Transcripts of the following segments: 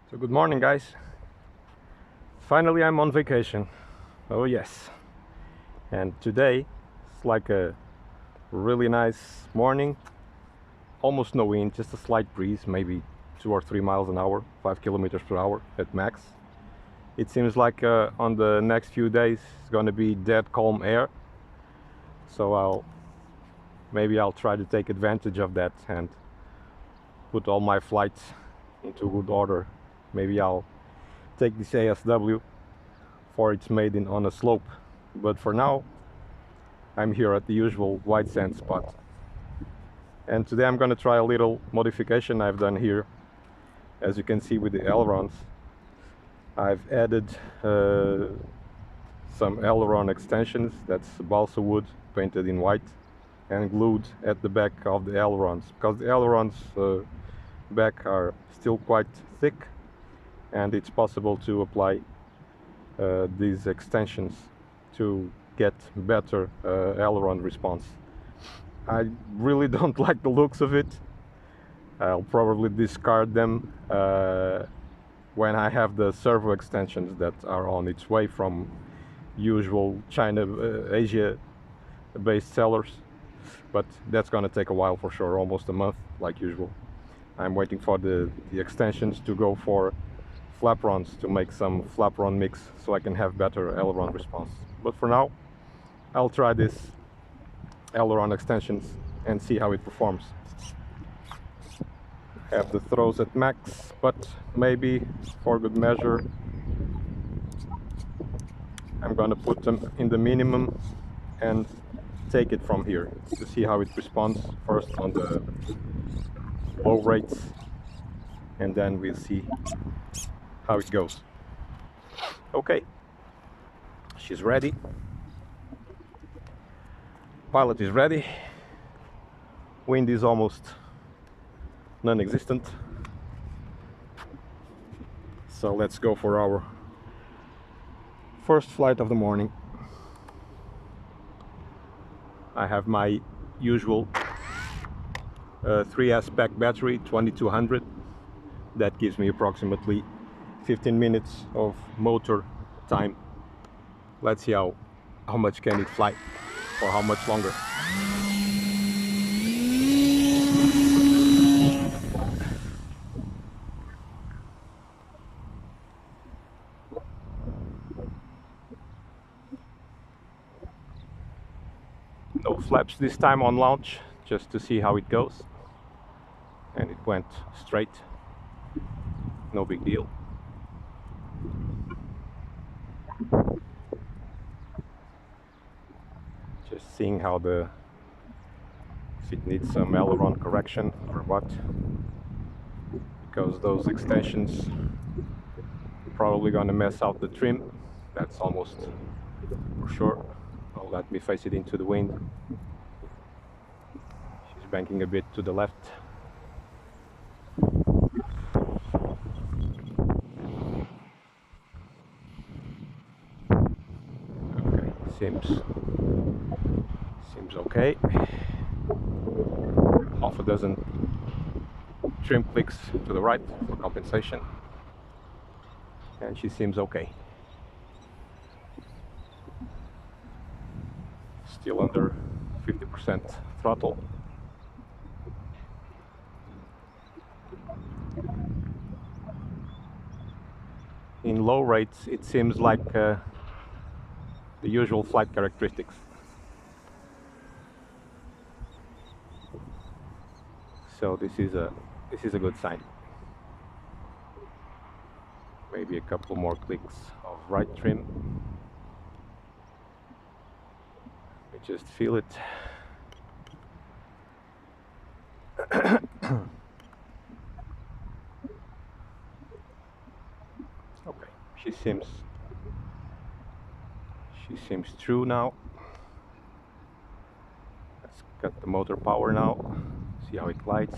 So good morning, guys. Finally I'm on vacation. Oh yes. And today it's like a really nice morning. Almost no wind, just a slight breeze, maybe 2 or 3 miles an hour, 5 kilometers per hour at max. It seems like on the next few days it's gonna be dead calm air. So maybe I'll try to take advantage of that and put all my flights into good order. Maybe I'll take this ASW for it's made on a slope, but for now I'm here at the usual white sand spot, and today I'm going to try a little modification I've done here. As you can see with the ailerons, I've added some aileron extensions. That's balsa wood painted in white and glued at the back of the ailerons, because the ailerons back are still quite thick, and it's possible to apply these extensions to get better aileron response. I really don't like the looks of it. I'll probably discard them when I have the servo extensions that are on its way from usual China, Asia based sellers, but that's gonna take a while for sure, almost a month like usual. I'm waiting for the extensions to go for flaperons, to make some flaperon mix so I can have better aileron response. But for now I'll try this aileron extensions and see how it performs. Have the throws at max, but maybe for good measure I'm gonna put them in the minimum and take it from here to see how it responds, first on the low rates, and then we'll see how it goes. Okay, she's ready. Pilot is ready. Wind is almost non-existent. So let's go for our first flight of the morning. I have my usual 3S pack battery, 2200. That gives me approximately 15 minutes of motor time. Let's see how much can it fly, or how much longer. No flaps this time on launch, just to see how it goes. And it went straight, no big deal. Just seeing how if it needs some aileron correction or what, because those extensions are probably gonna mess out the trim. That's almost for sure. Oh, let me face it into the wind. She's banking a bit to the left. Okay, seems okay. Half a dozen trim clicks to the right for compensation, and she seems okay. Still under 50% throttle. In low rates it seems like the usual flight characteristics. So this is a good sign. Maybe a couple more clicks of right trim. Let me just feel it. Okay, she seems true now. Let's cut the motor power now. See how it glides.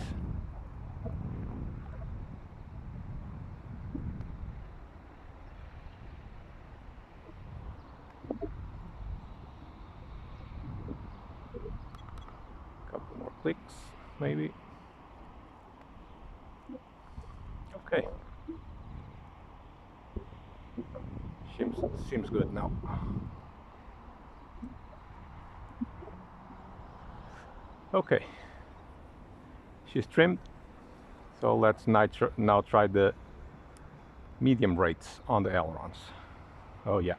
Couple more clicks, maybe. Okay. Seems good now. Okay, she's trimmed, so let's now try the medium rates on the ailerons. Oh yeah,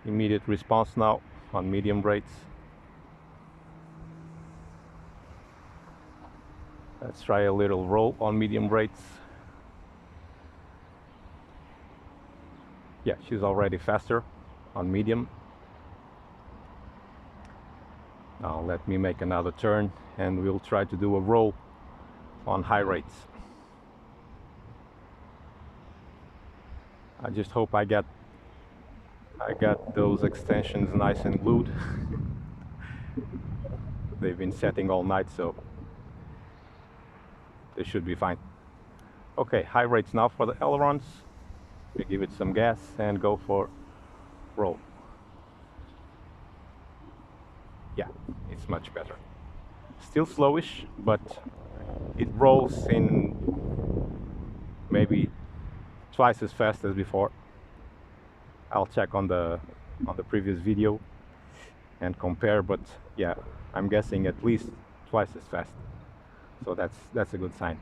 immediate response now on medium rates. Let's try a little roll on medium rates. Yeah, she's already faster on medium. Now let me make another turn and we'll try to do a roll on high rates. I just hope I got those extensions nice and glued. They've been setting all night, so they should be fine. Okay, high rates now for the ailerons. We give it some gas and go for roll. Yeah, it's much better. Still slowish, but it rolls in maybe twice as fast as before. I'll check on the previous video and compare, but yeah, I'm guessing at least twice as fast. So that's a good sign.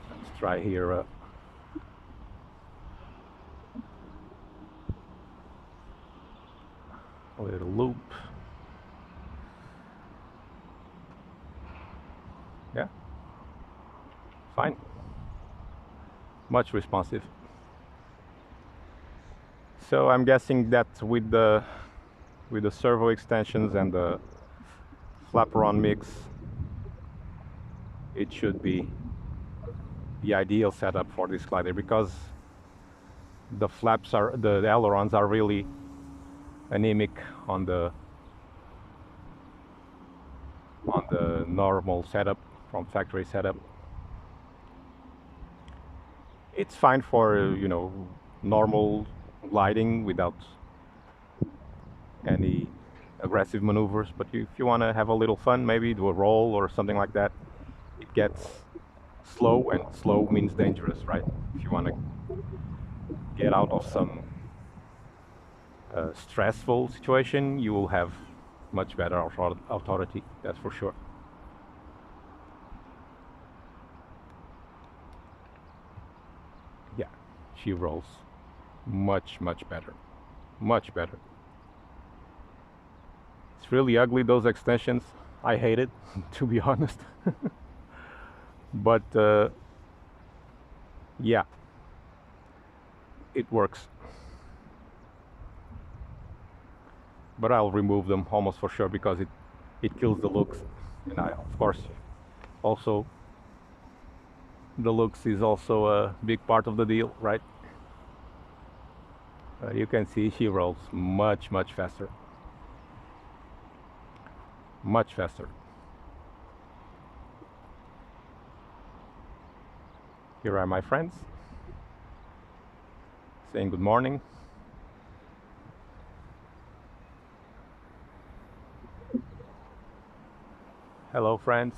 Let's try here a little loop. Yeah, fine. Much responsive. So I'm guessing that with the servo extensions and the flaperon mix, it should be the ideal setup for this glider, because the ailerons are really anemic on the normal setup from factory setup. It's fine for normal gliding without any aggressive maneuvers, but if you want to have a little fun, maybe do a roll or something like that, it gets slow, and slow means dangerous, right? If you want to get out of some stressful situation, you will have much better authority, that's for sure. Yeah, she rolls much better, much better. It's really ugly, those extensions. I hate it, to be honest. But yeah, it works. But I'll remove them almost for sure, because it kills the looks. And of course, also the looks is also a big part of the deal, right? You can see she rolls much faster. Much faster. Here are my friends saying good morning. Hello, friends.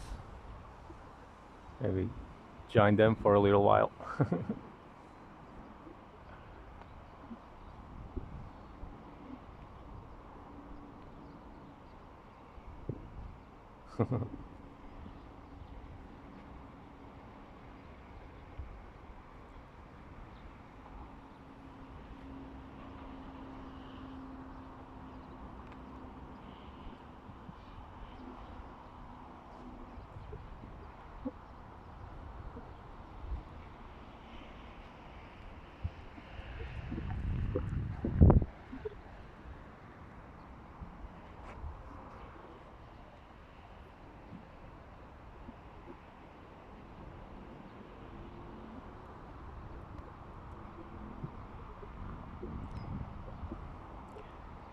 Maybe join them for a little while.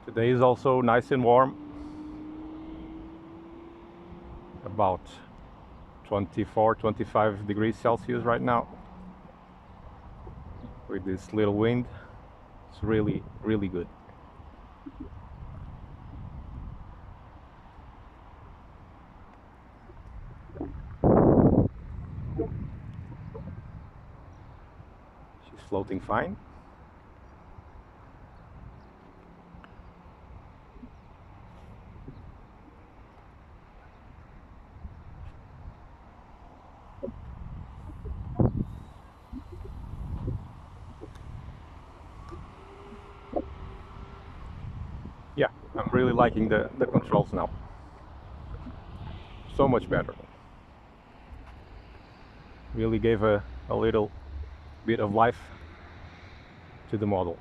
Today is also nice and warm, about 24-25 degrees Celsius right now. With this little wind, it's really good. floating fine. Yeah, I'm really liking the controls now. So much better. Really gave a little bit of life to the model.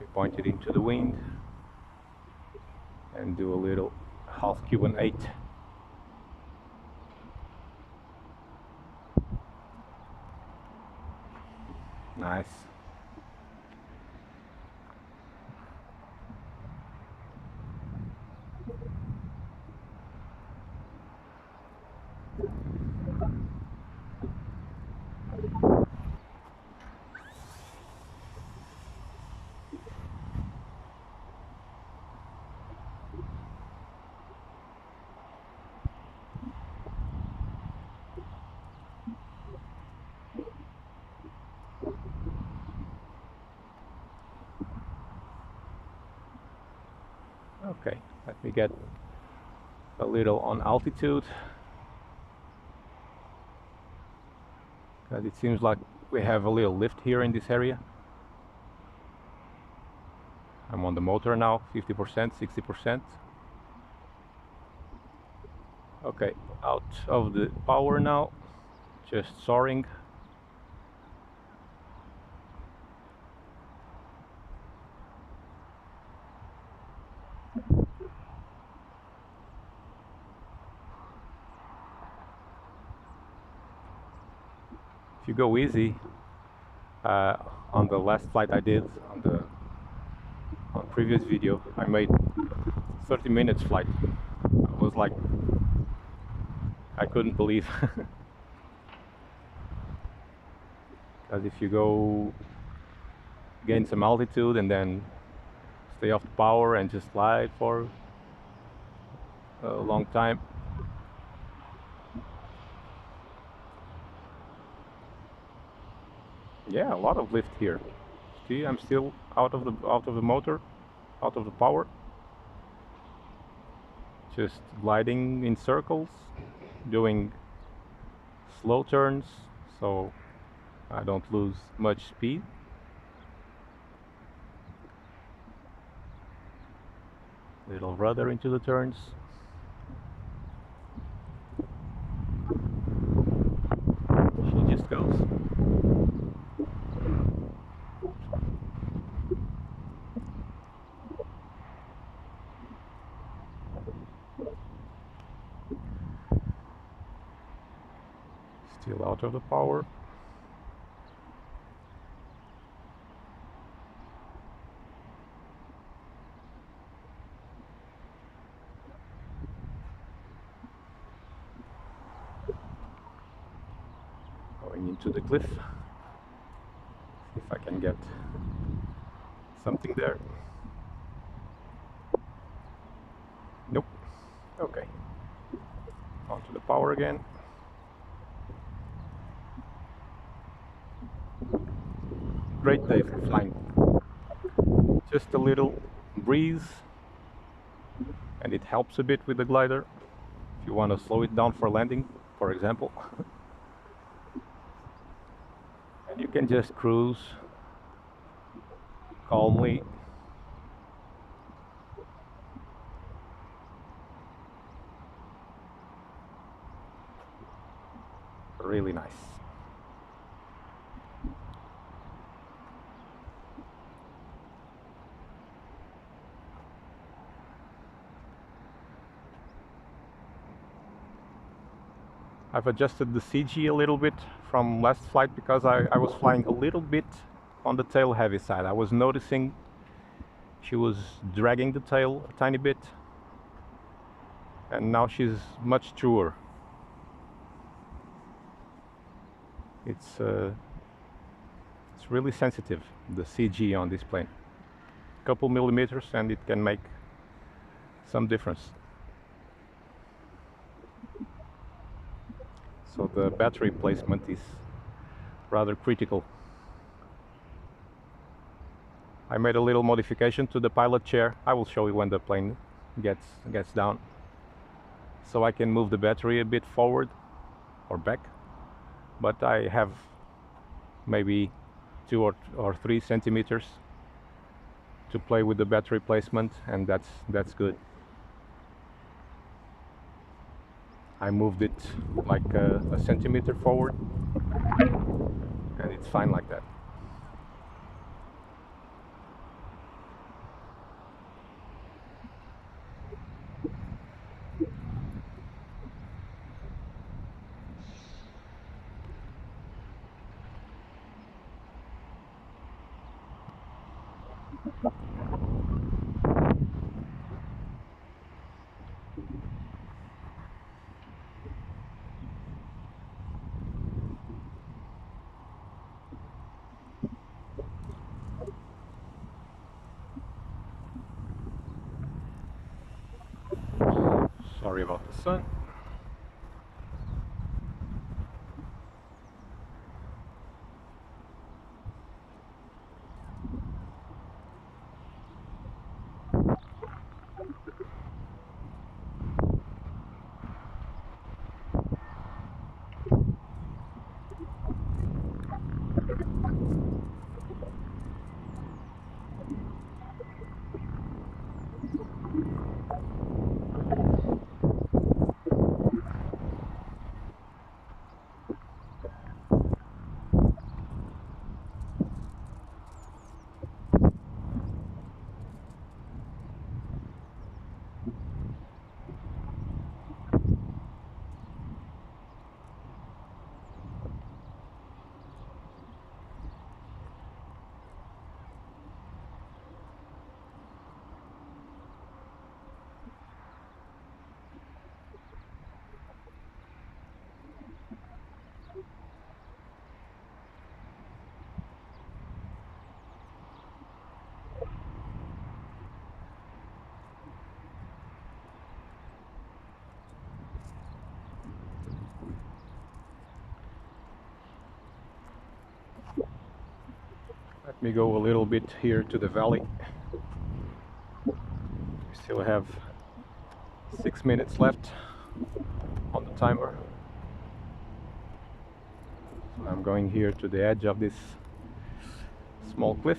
We point it into the wind and do a little half Cuban 8. Nice. Okay, let me get a little on altitude, because it seems like we have a little lift here in this area. I'm on the motor now, 50%, 60%. Okay, out of the power now, just soaring. If you go easy, on the last flight I did, on previous video, I made 30 minutes flight. I was like, I couldn't believe. Because if you go gain some altitude and then stay off the power and just slide for a long time, yeah, a lot of lift here. See, I'm still out of the motor, out of the power, just gliding in circles, doing slow turns, so I don't lose much speed. Little rudder into the turns. She just goes. Still out of the power. Going into the cliff. See if I can get something there. Nope. Okay. Onto the power again. Great day for flying. Just a little breeze, and it helps a bit with the glider if you want to slow it down for landing, for example. And you can just cruise calmly. Really nice. I've adjusted the CG a little bit from last flight because I was flying a little bit on the tail heavy side. I was noticing she was dragging the tail a tiny bit, and now she's much truer. It's really sensitive, the CG on this plane. A couple millimeters and it can make some difference. So the battery placement is rather critical. I made a little modification to the pilot chair. I will show you when the plane gets down. So I can move the battery a bit forward or back, but I have maybe 2 or 3 centimeters to play with the battery placement, and that's good. I moved it like a centimeter forward, and it's fine like that. Sorry about the sun. Let me go a little bit here to the valley. We still have 6 minutes left on the timer. So I'm going here to the edge of this small cliff.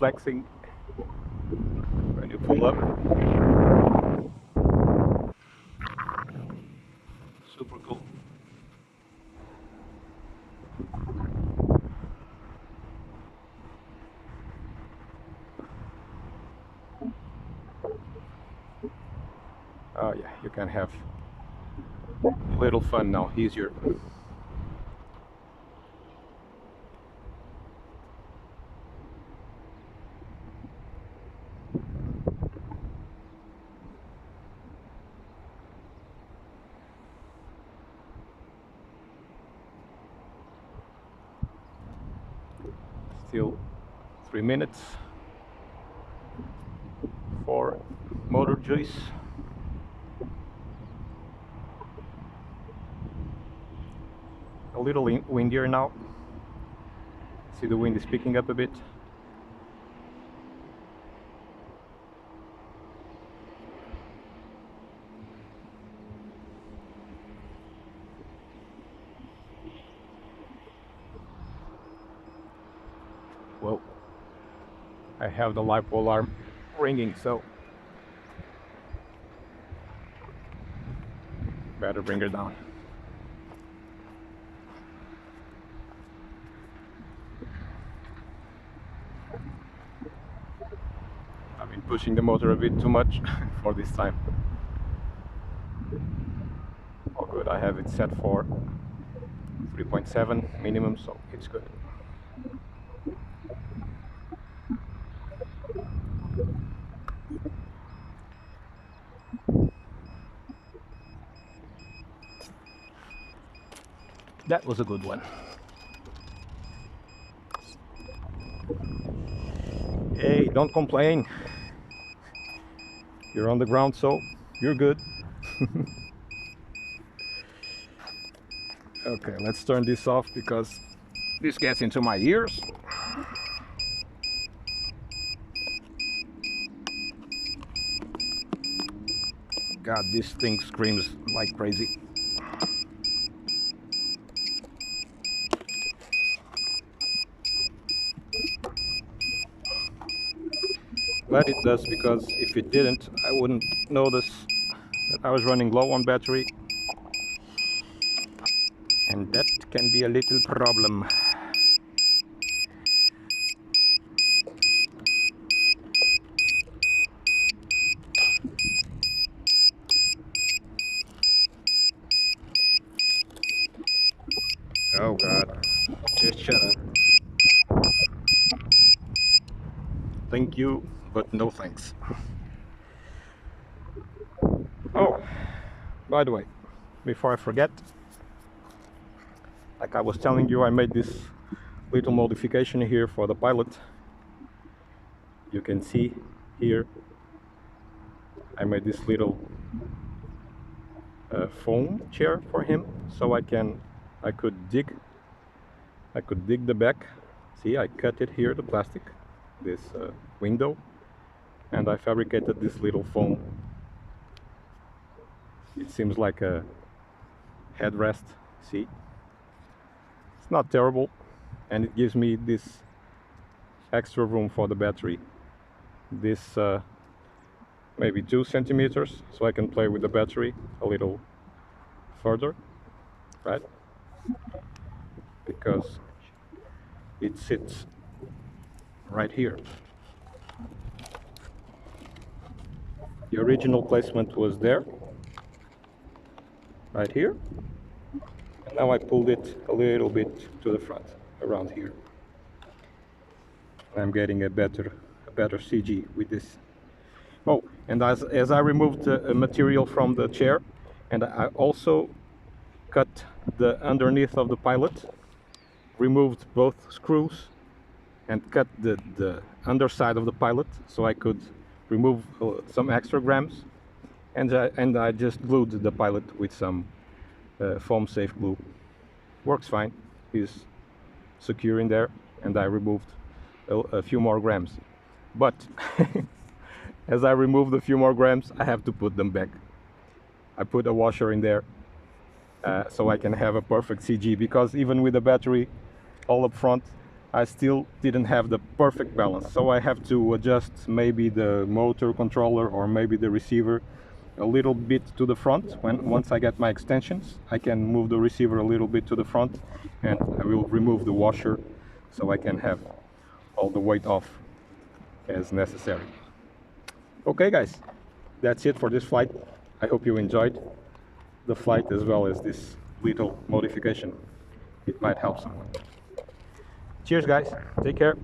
flexing when you pull up. Super cool. Oh yeah, you can have a little fun now, easier. Still 3 minutes for motor juice. A little windier now. See, the wind is picking up a bit. Well, I have the LiPo alarm ringing, so better bring her down. I've been pushing the motor a bit too much for this time. Oh good, I have it set for 3.7 minimum, so it's good. That was a good one. Hey, don't complain. You're on the ground, so you're good. Okay, let's turn this off because this gets into my ears. God, this thing screams like crazy. Glad it does, because if it didn't, I wouldn't notice that I was running low on battery, and that can be a little problem. Oh God, just shut up. Thank you, but no thanks. Oh, by the way, before I forget, like I was telling you, I made this little modification here for the pilot. You can see here I made this little foam chair for him, so I could dig the back. See, I cut it here, the plastic, this window, and I fabricated this little foam. It seems like a headrest. See, it's not terrible, and it gives me this extra room for the battery. This maybe 2 centimeters, so I can play with the battery a little further, right? Because it sits right here. The original placement was there, right here, and now I pulled it a little bit to the front, around here. I'm getting a better CG with this. Oh, and as I removed the material from the chair, and I also cut the underneath of the pilot, removed both screws, and cut the underside of the pilot, so I could remove some extra grams, and I just glued the pilot with some foam safe glue. Works fine. He's secure in there, and I removed a few more grams. But as I removed a few more grams, I have to put them back. I put a washer in there so I can have a perfect CG, because even with the battery all up front, I still didn't have the perfect balance, so I have to adjust maybe the motor controller or maybe the receiver a little bit to the front. Once I get my extensions, I can move the receiver a little bit to the front, and I will remove the washer so I can have all the weight off as necessary. Okay guys, that's it for this flight. I hope you enjoyed the flight as well as this little modification. It might help someone. Cheers guys, take care.